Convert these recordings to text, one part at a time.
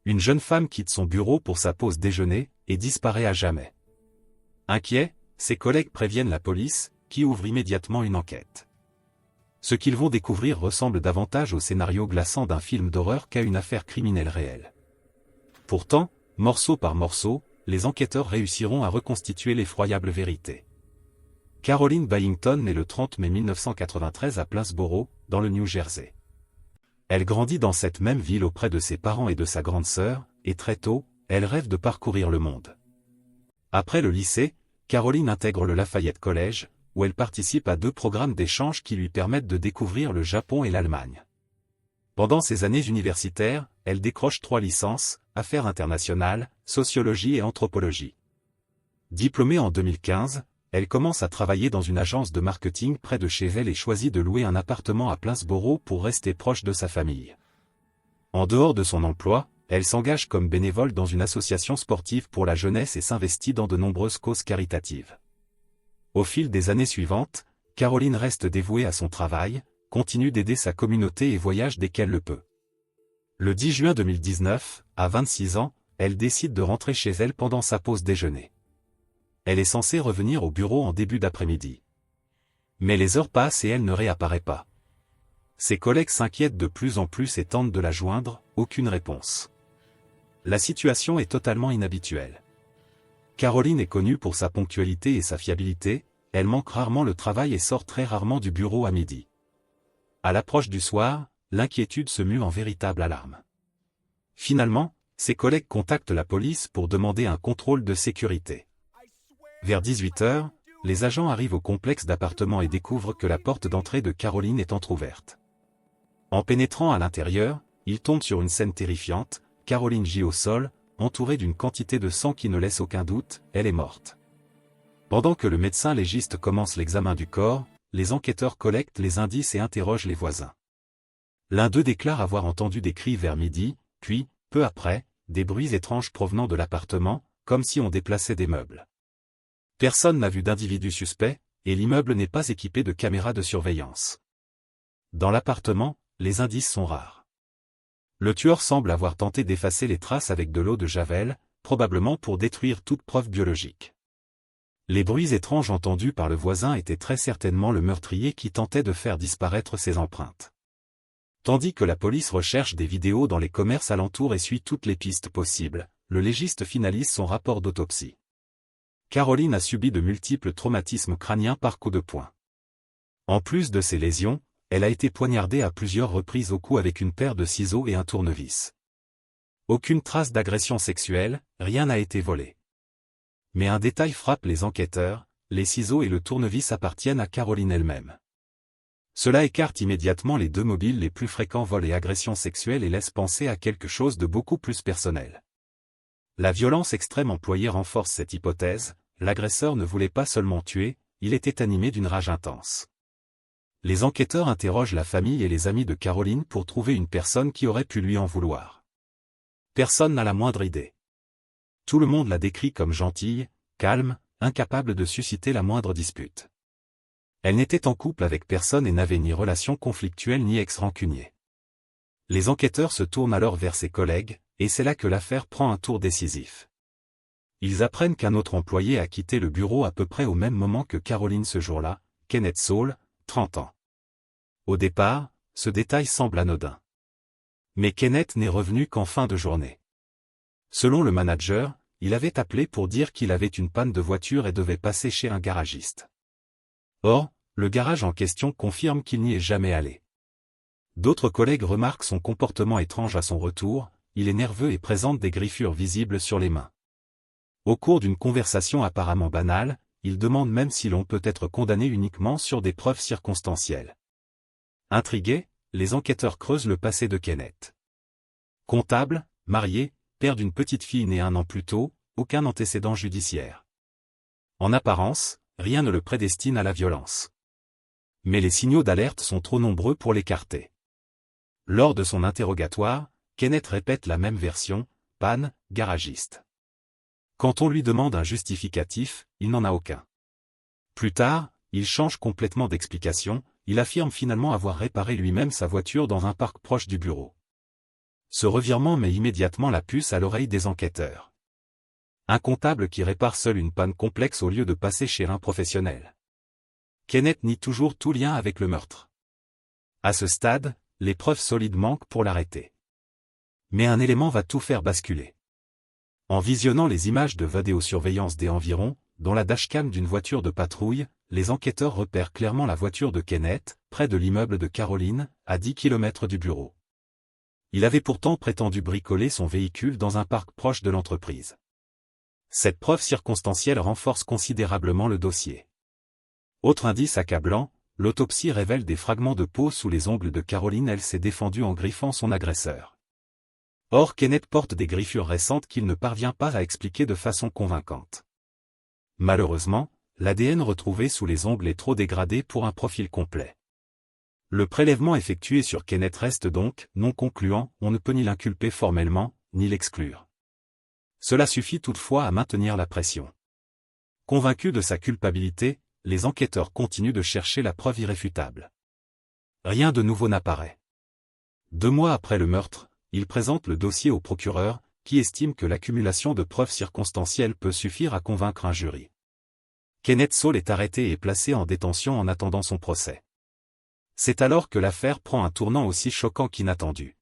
Une jeune femme quitte son bureau pour sa pause déjeuner et disparaît à jamais. Inquiets, ses collègues préviennent la police, qui ouvre immédiatement une enquête. Ce qu'ils vont découvrir ressemble davantage au scénario glaçant d'un film d'horreur qu'à une affaire criminelle réelle. Pourtant, morceau par morceau, les enquêteurs réussiront à reconstituer l'effroyable vérité. Caroline Byington naît le 30 mai 1993 à Plainsboro, dans le New Jersey. Elle grandit dans cette même ville auprès de ses parents et de sa grande sœur, et très tôt, elle rêve de parcourir le monde. Après le lycée, Caroline intègre le Lafayette College, où elle participe à 2 programmes d'échange qui lui permettent de découvrir le Japon et l'Allemagne. Pendant ses années universitaires, elle décroche 3 licences, affaires internationales, sociologie et anthropologie. Diplômée en 2015, elle commence à travailler dans une agence de marketing près de chez elle et choisit de louer un appartement à Plainsboro pour rester proche de sa famille. En dehors de son emploi, elle s'engage comme bénévole dans une association sportive pour la jeunesse et s'investit dans de nombreuses causes caritatives. Au fil des années suivantes, Caroline reste dévouée à son travail, continue d'aider sa communauté et voyage dès qu'elle le peut. Le 10 juin 2019, à 26 ans, elle décide de rentrer chez elle pendant sa pause déjeuner. Elle est censée revenir au bureau en début d'après-midi. Mais les heures passent et elle ne réapparaît pas. Ses collègues s'inquiètent de plus en plus et tentent de la joindre, aucune réponse. La situation est totalement inhabituelle. Caroline est connue pour sa ponctualité et sa fiabilité, elle manque rarement le travail et sort très rarement du bureau à midi. À l'approche du soir, l'inquiétude se mue en véritable alarme. Finalement, ses collègues contactent la police pour demander un contrôle de sécurité. Vers 18 h, les agents arrivent au complexe d'appartements et découvrent que la porte d'entrée de Caroline est entrouverte. En pénétrant à l'intérieur, ils tombent sur une scène terrifiante, Caroline gît au sol, entourée d'une quantité de sang qui ne laisse aucun doute, elle est morte. Pendant que le médecin légiste commence l'examen du corps, les enquêteurs collectent les indices et interrogent les voisins. L'un d'eux déclare avoir entendu des cris vers midi, puis, peu après, des bruits étranges provenant de l'appartement, comme si on déplaçait des meubles. Personne n'a vu d'individu suspect, et l'immeuble n'est pas équipé de caméras de surveillance. Dans l'appartement, les indices sont rares. Le tueur semble avoir tenté d'effacer les traces avec de l'eau de Javel, probablement pour détruire toute preuve biologique. Les bruits étranges entendus par le voisin étaient très certainement le meurtrier qui tentait de faire disparaître ses empreintes. Tandis que la police recherche des vidéos dans les commerces alentours et suit toutes les pistes possibles, le légiste finalise son rapport d'autopsie. Caroline a subi de multiples traumatismes crâniens par coups de poing. En plus de ces lésions, elle a été poignardée à plusieurs reprises au cou avec une paire de ciseaux et un tournevis. Aucune trace d'agression sexuelle, rien n'a été volé. Mais un détail frappe les enquêteurs, les ciseaux et le tournevis appartiennent à Caroline elle-même. Cela écarte immédiatement les 2 mobiles les plus fréquents vols et agressions sexuelles et laisse penser à quelque chose de beaucoup plus personnel. La violence extrême employée renforce cette hypothèse, l'agresseur ne voulait pas seulement tuer, il était animé d'une rage intense. Les enquêteurs interrogent la famille et les amis de Caroline pour trouver une personne qui aurait pu lui en vouloir. Personne n'a la moindre idée. Tout le monde la décrit comme gentille, calme, incapable de susciter la moindre dispute. Elle n'était en couple avec personne et n'avait ni relation conflictuelle ni ex-rancunier. Les enquêteurs se tournent alors vers ses collègues, et c'est là que l'affaire prend un tour décisif. Ils apprennent qu'un autre employé a quitté le bureau à peu près au même moment que Caroline ce jour-là, Kenneth Saul, 30 ans. Au départ, ce détail semble anodin. Mais Kenneth n'est revenu qu'en fin de journée. Selon le manager, il avait appelé pour dire qu'il avait une panne de voiture et devait passer chez un garagiste. Or, le garage en question confirme qu'il n'y est jamais allé. D'autres collègues remarquent son comportement étrange à son retour, il est nerveux et présente des griffures visibles sur les mains. Au cours d'une conversation apparemment banale, il demande même si l'on peut être condamné uniquement sur des preuves circonstancielles. Intrigués, les enquêteurs creusent le passé de Kenneth. Comptable, marié, père d'une petite fille née 1 an plus tôt, aucun antécédent judiciaire. En apparence, rien ne le prédestine à la violence. Mais les signaux d'alerte sont trop nombreux pour l'écarter. Lors de son interrogatoire, Kenneth répète la même version, panne, garagiste. Quand on lui demande un justificatif, il n'en a aucun. Plus tard, il change complètement d'explication, il affirme finalement avoir réparé lui-même sa voiture dans un parc proche du bureau. Ce revirement met immédiatement la puce à l'oreille des enquêteurs. Un comptable qui répare seul une panne complexe au lieu de passer chez un professionnel. Kenneth nie toujours tout lien avec le meurtre. À ce stade, les preuves solides manquent pour l'arrêter. Mais un élément va tout faire basculer. En visionnant les images de vidéosurveillance des environs, dont la dashcam d'une voiture de patrouille, les enquêteurs repèrent clairement la voiture de Kenneth, près de l'immeuble de Caroline, à 10 km du bureau. Il avait pourtant prétendu bricoler son véhicule dans un parc proche de l'entreprise. Cette preuve circonstancielle renforce considérablement le dossier. Autre indice accablant, l'autopsie révèle des fragments de peau sous les ongles de Caroline. Elle s'est défendue en griffant son agresseur. Or Kenneth porte des griffures récentes qu'il ne parvient pas à expliquer de façon convaincante. Malheureusement, l'ADN retrouvé sous les ongles est trop dégradé pour un profil complet. Le prélèvement effectué sur Kenneth reste donc non concluant. On ne peut ni l'inculper formellement, ni l'exclure. Cela suffit toutefois à maintenir la pression. Convaincus de sa culpabilité, les enquêteurs continuent de chercher la preuve irréfutable. Rien de nouveau n'apparaît. 2 mois après le meurtre, ils présentent le dossier au procureur, qui estime que l'accumulation de preuves circonstancielles peut suffire à convaincre un jury. Kenneth Saul est arrêté et placé en détention en attendant son procès. C'est alors que l'affaire prend un tournant aussi choquant qu'inattendu.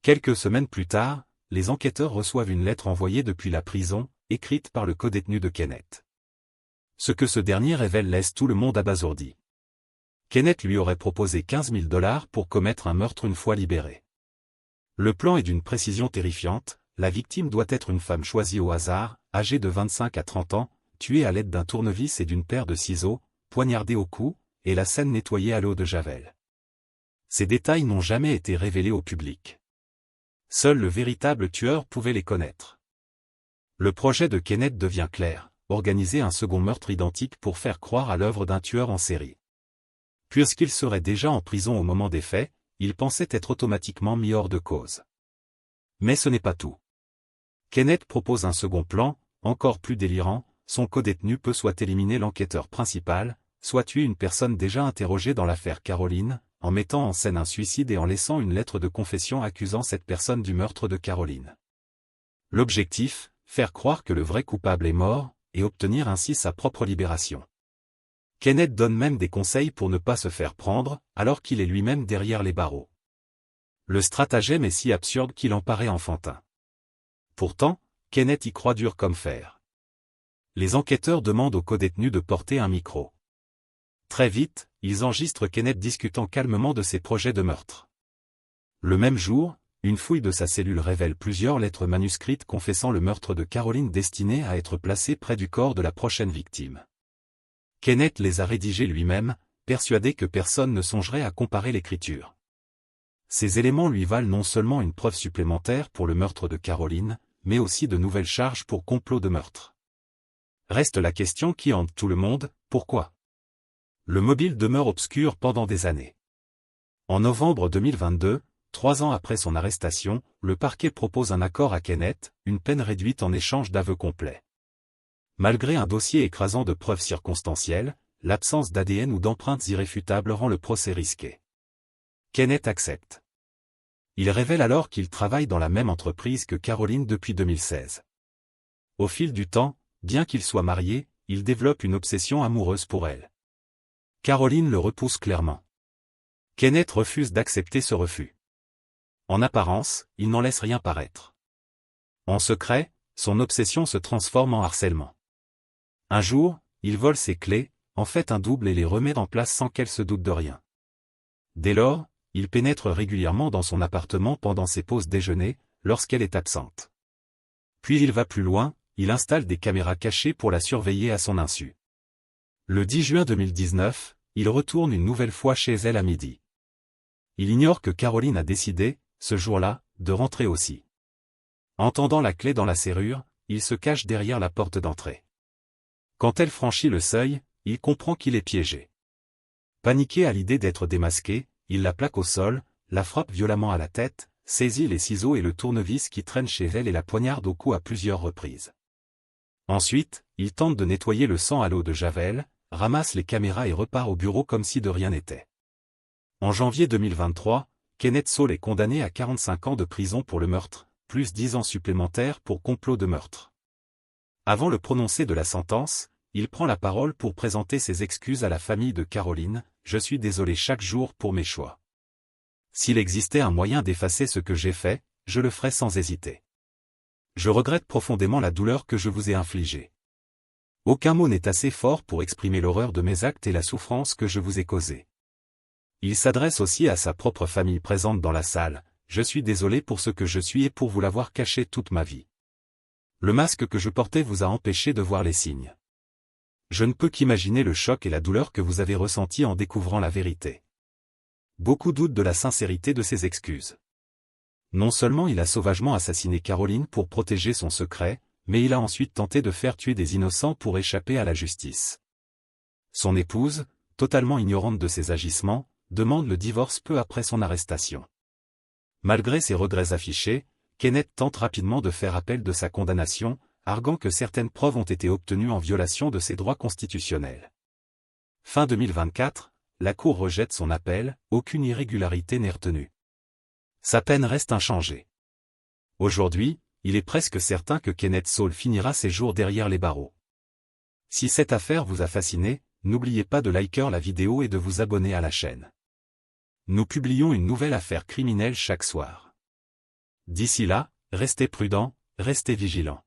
Quelques semaines plus tard, les enquêteurs reçoivent une lettre envoyée depuis la prison, écrite par le codétenu de Kenneth. Ce que ce dernier révèle laisse tout le monde abasourdi. Kenneth lui aurait proposé 15 000 $ pour commettre un meurtre une fois libéré. Le plan est d'une précision terrifiante. La victime doit être une femme choisie au hasard, âgée de 25 à 30 ans, tuée à l'aide d'un tournevis et d'une paire de ciseaux, poignardée au cou, et la scène nettoyée à l'eau de Javel. Ces détails n'ont jamais été révélés au public. Seul le véritable tueur pouvait les connaître. Le projet de Kenneth devient clair, organiser un second meurtre identique pour faire croire à l'œuvre d'un tueur en série. Puisqu'il serait déjà en prison au moment des faits, il pensait être automatiquement mis hors de cause. Mais ce n'est pas tout. Kenneth propose un second plan, encore plus délirant. Son codétenu peut soit éliminer l'enquêteur principal, soit tuer une personne déjà interrogée dans l'affaire Caroline, en mettant en scène un suicide et en laissant une lettre de confession accusant cette personne du meurtre de Caroline. L'objectif, faire croire que le vrai coupable est mort, et obtenir ainsi sa propre libération. Kenneth donne même des conseils pour ne pas se faire prendre, alors qu'il est lui-même derrière les barreaux. Le stratagème est si absurde qu'il en paraît enfantin. Pourtant, Kenneth y croit dur comme fer. Les enquêteurs demandent au codétenu de porter un micro. Très vite, ils enregistrent Kenneth discutant calmement de ses projets de meurtre. Le même jour, une fouille de sa cellule révèle plusieurs lettres manuscrites confessant le meurtre de Caroline destinées à être placées près du corps de la prochaine victime. Kenneth les a rédigées lui-même, persuadé que personne ne songerait à comparer l'écriture. Ces éléments lui valent non seulement une preuve supplémentaire pour le meurtre de Caroline, mais aussi de nouvelles charges pour complot de meurtre. Reste la question qui hante tout le monde, pourquoi ? Le mobile demeure obscur pendant des années. En novembre 2022, 3 ans après son arrestation, le parquet propose un accord à Kenneth, une peine réduite en échange d'aveux complets. Malgré un dossier écrasant de preuves circonstancielles, l'absence d'ADN ou d'empreintes irréfutables rend le procès risqué. Kenneth accepte. Il révèle alors qu'il travaille dans la même entreprise que Caroline depuis 2016. Au fil du temps, bien qu'il soit marié, il développe une obsession amoureuse pour elle. Caroline le repousse clairement. Kenneth refuse d'accepter ce refus. En apparence, il n'en laisse rien paraître. En secret, son obsession se transforme en harcèlement. Un jour, il vole ses clés, en fait un double et les remet en place sans qu'elle se doute de rien. Dès lors, il pénètre régulièrement dans son appartement pendant ses pauses déjeuner, lorsqu'elle est absente. Puis il va plus loin, il installe des caméras cachées pour la surveiller à son insu. Le 10 juin 2019, il retourne une nouvelle fois chez elle à midi. Il ignore que Caroline a décidé, ce jour-là, de rentrer aussi. Entendant la clé dans la serrure, il se cache derrière la porte d'entrée. Quand elle franchit le seuil, il comprend qu'il est piégé. Paniqué à l'idée d'être démasqué, il la plaque au sol, la frappe violemment à la tête, saisit les ciseaux et le tournevis qui traîne chez elle et la poignarde au cou à plusieurs reprises. Ensuite, il tente de nettoyer le sang à l'eau de Javel, ramasse les caméras et repart au bureau comme si de rien n'était. En janvier 2023, Kenneth Saul est condamné à 45 ans de prison pour le meurtre, plus 10 ans supplémentaires pour complot de meurtre. Avant le prononcé de la sentence, il prend la parole pour présenter ses excuses à la famille de Caroline. « Je suis désolé chaque jour pour mes choix. S'il existait un moyen d'effacer ce que j'ai fait, je le ferais sans hésiter. Je regrette profondément la douleur que je vous ai infligée. Aucun mot n'est assez fort pour exprimer l'horreur de mes actes et la souffrance que je vous ai causée. » Il s'adresse aussi à sa propre famille présente dans la salle. « Je suis désolé pour ce que je suis et pour vous l'avoir caché toute ma vie. Le masque que je portais vous a empêché de voir les signes. Je ne peux qu'imaginer le choc et la douleur que vous avez ressentis en découvrant la vérité. » Beaucoup doutent de la sincérité de ses excuses. Non seulement il a sauvagement assassiné Caroline pour protéger son secret, mais il a ensuite tenté de faire tuer des innocents pour échapper à la justice. Son épouse, totalement ignorante de ses agissements, demande le divorce peu après son arrestation. Malgré ses regrets affichés, Kenneth tente rapidement de faire appel de sa condamnation, arguant que certaines preuves ont été obtenues en violation de ses droits constitutionnels. Fin 2024, la Cour rejette son appel, aucune irrégularité n'est retenue. Sa peine reste inchangée. Aujourd'hui, il est presque certain que Kenneth Saul finira ses jours derrière les barreaux. Si cette affaire vous a fasciné, n'oubliez pas de liker la vidéo et de vous abonner à la chaîne. Nous publions une nouvelle affaire criminelle chaque soir. D'ici là, restez prudents, restez vigilants.